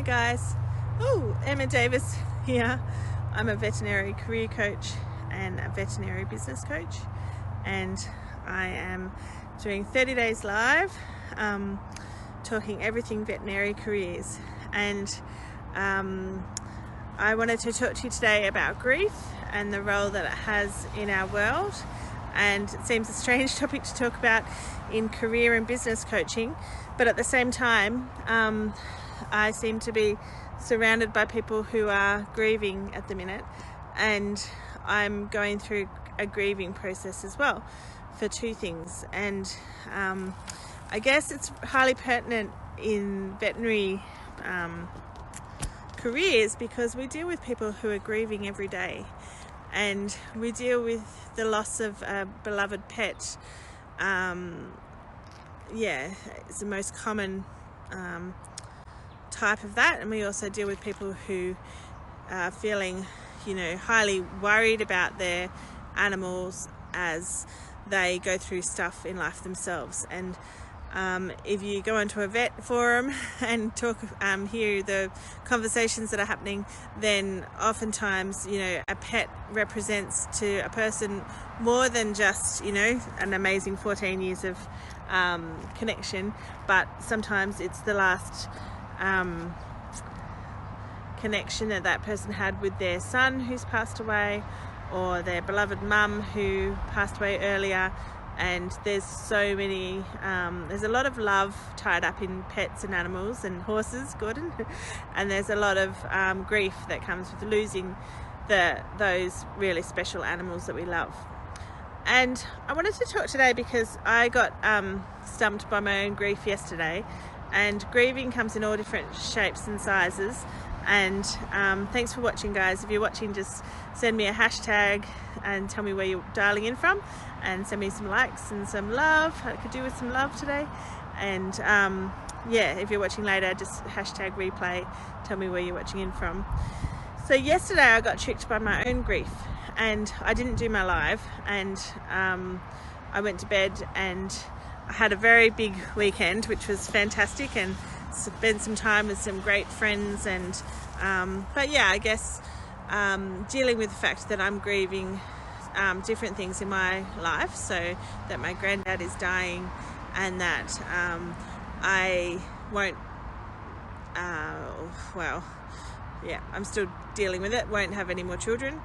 guys. Oh, Emma Davis here. I'm a veterinary career coach and a veterinary business coach, and I am doing 30 days live, talking everything veterinary careers. And I wanted to talk to you today about grief and the role that it has in our world. And it seems a strange topic to talk about in career and business coaching, but at the same time I seem to be surrounded by people who are grieving at the minute, and I'm going through a grieving process as well for two things. And I guess it's highly pertinent in veterinary careers because we deal with people who are grieving every day, and we deal with the loss of a beloved pet. It's the most common type of that. And we also deal with people who are feeling, highly worried about their animals as they go through stuff in life themselves. And if you go into a vet forum and talk, hear the conversations that are happening, then oftentimes, a pet represents to a person more than just, an amazing 14 years of connection, but sometimes it's the last connection that person had with their son who's passed away, or their beloved mum who passed away earlier. And there's so many, there's a lot of love tied up in pets and animals and horses, Gordon, and there's a lot of grief that comes with losing those really special animals that we love. And I wanted to talk today because I got stumped by my own grief yesterday, and grieving comes in all different shapes and sizes. And thanks for watching, guys. If you're watching, just send me a hashtag and tell me where you're dialing in from, and send me some likes and some love. I could do with some love today. And if you're watching later, just hashtag replay, tell me where you're watching in from. So yesterday I got tricked by my own grief, and I didn't do my live, and I went to bed, and I had a very big weekend, which was fantastic, and spent some time with some great friends. And I guess dealing with the fact that I'm grieving different things in my life, so that my granddad is dying, and that I won't I'm still dealing with it, won't have any more children.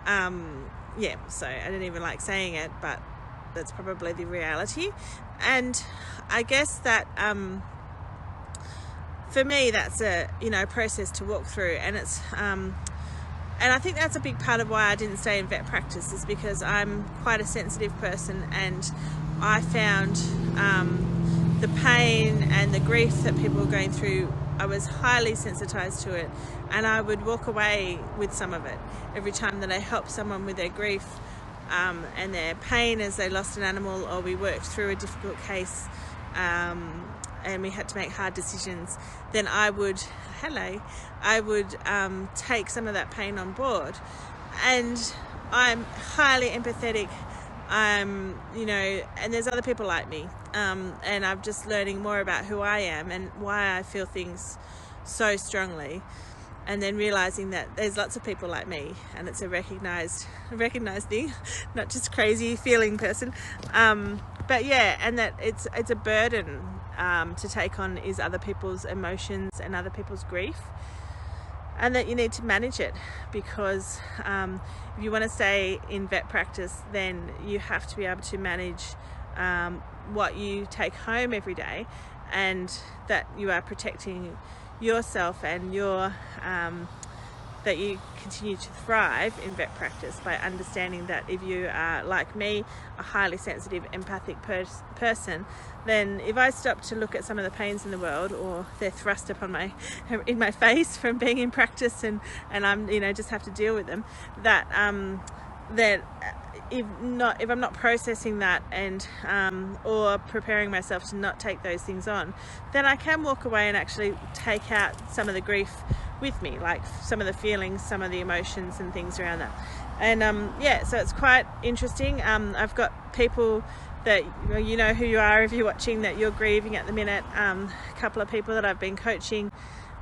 So I don't even like saying it, but that's probably the reality. And I guess that for me, that's a process to walk through, and it's and I think that's a big part of why I didn't stay in vet practice, is because I'm quite a sensitive person, and I found the pain and the grief that people were going through, I was highly sensitized to it, and I would walk away with some of it every time that I helped someone with their grief and their pain as they lost an animal, or we worked through a difficult case and we had to make hard decisions. Then I would take some of that pain on board, and I'm highly empathetic. And there's other people like me, and I'm just learning more about who I am and why I feel things so strongly, and then realizing that there's lots of people like me, and it's a recognized thing, not just crazy feeling person. And that it's a burden to take on, is other people's emotions and other people's grief, and that you need to manage it, because if you want to stay in vet practice, then you have to be able to manage what you take home every day, and that you are protecting yourself and that you continue to thrive in vet practice by understanding that if you are, like me, a highly sensitive, empathic person, then if I stop to look at some of the pains in the world, or they're thrust in my face from being in practice, and I'm just have to deal with them, that if I'm not processing that, and or preparing myself to not take those things on, then I can walk away and actually take out some of the grief with me, like some of the feelings, some of the emotions and things around that. And so it's quite interesting. I've got people that you know who you are if you're watching, that you're grieving at the minute. A couple of people that I've been coaching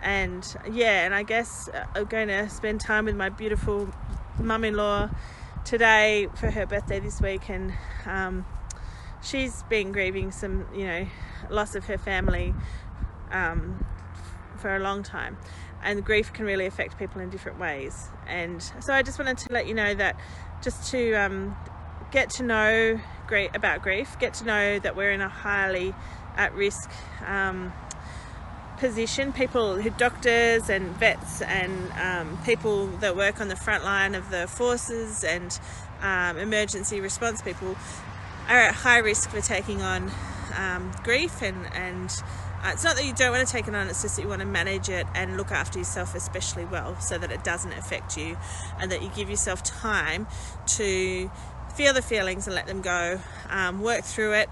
And yeah, and I guess I'm going to spend time with my beautiful mum-in-law today for her birthday this week, and she's been grieving some, loss of her family for a long time, and grief can really affect people in different ways. And so I just wanted to let you know that, just to get to know about grief, get to know that we're in a highly at-risk position. People who, doctors and vets and people that work on the front line of the forces and emergency response people are at high risk for taking on grief, and it's not that you don't want to take it on, it's just that you want to manage it and look after yourself especially well, so that it doesn't affect you, and that you give yourself time to feel the feelings and let them go. Work through it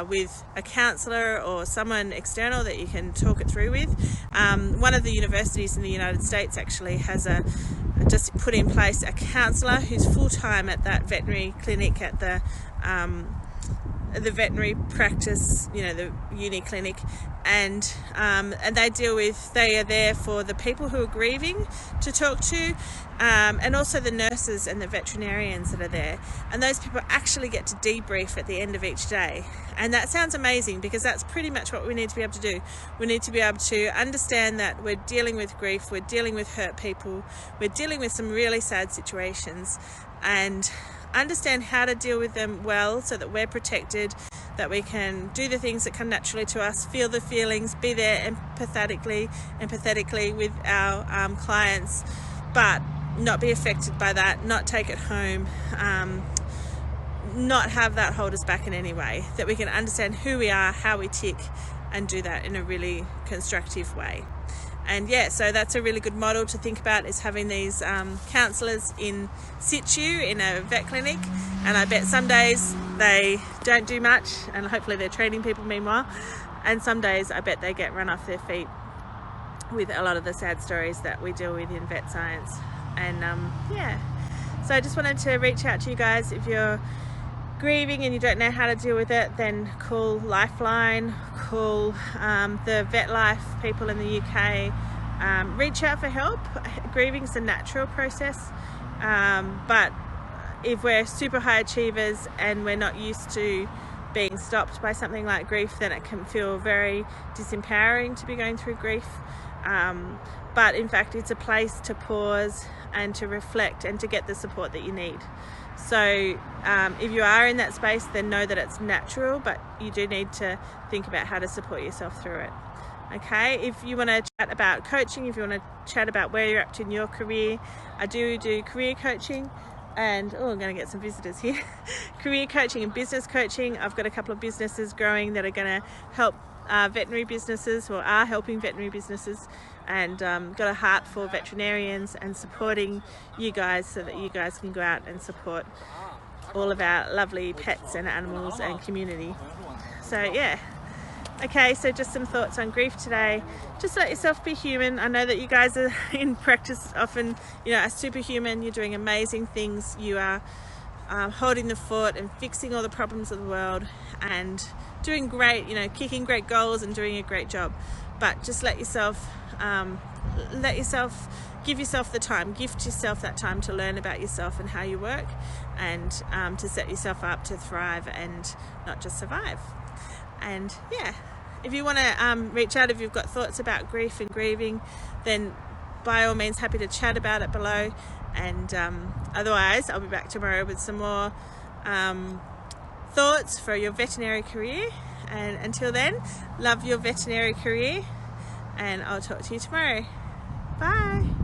with a counsellor or someone external that you can talk it through with. One of the universities in the United States actually has just put in place a counsellor who's full-time at that veterinary clinic, at the veterinary practice, the uni clinic, and they are there for the people who are grieving to talk to, and also the nurses and the veterinarians that are there, and those people actually get to debrief at the end of each day. And that sounds amazing, because that's pretty much what we need to be able to do. We need to be able to understand that we're dealing with grief, we're dealing with hurt people, we're dealing with some really sad situations, and understand how to deal with them well, so that we're protected, that we can do the things that come naturally to us, feel the feelings, be there empathetically with our clients, but not be affected by that, not take it home, not have that hold us back in any way, that we can understand who we are, how we tick, and do that in a really constructive way. And yeah, so that's a really good model to think about, is having these counsellors in situ in a vet clinic. And I bet some days they don't do much, and hopefully they're training people meanwhile, and some days I bet they get run off their feet with a lot of the sad stories that we deal with in vet science. And yeah, so I just wanted to reach out to you guys. If you're grieving and you don't know how to deal with it, then call Lifeline, call the Vet Life people in the UK. Reach out for help. Grieving's a natural process, but if we're super high achievers and we're not used to being stopped by something like grief, then it can feel very disempowering to be going through grief. But in fact, it's a place to pause and to reflect and to get the support that you need. So if you are in that space, then know that it's natural, but you do need to think about how to support yourself through it. Okay, if you want to chat about coaching, if you want to chat about where you're up to in your career, I do career coaching, and I'm going to get some visitors here. Career coaching and business coaching. I've got a couple of businesses growing that are going to help veterinary businesses, or are helping veterinary businesses, and got a heart for veterinarians and supporting you guys, so that you guys can go out and support all of our lovely pets and animals and community. So yeah, okay, so just some thoughts on grief today. Just let yourself be human. I know that you guys are in practice often, are superhuman. You're doing amazing things. You are holding the fort and fixing all the problems of the world and doing great, kicking great goals and doing a great job. But just let yourself give yourself the time, gift yourself that time to learn about yourself and how you work, and to set yourself up to thrive and not just survive. And yeah, if you want to reach out, if you've got thoughts about grief and grieving, then by all means, happy to chat about it below. And otherwise, I'll be back tomorrow with some more thoughts for your veterinary career. And until then, love your veterinary career, and I'll talk to you tomorrow. Bye.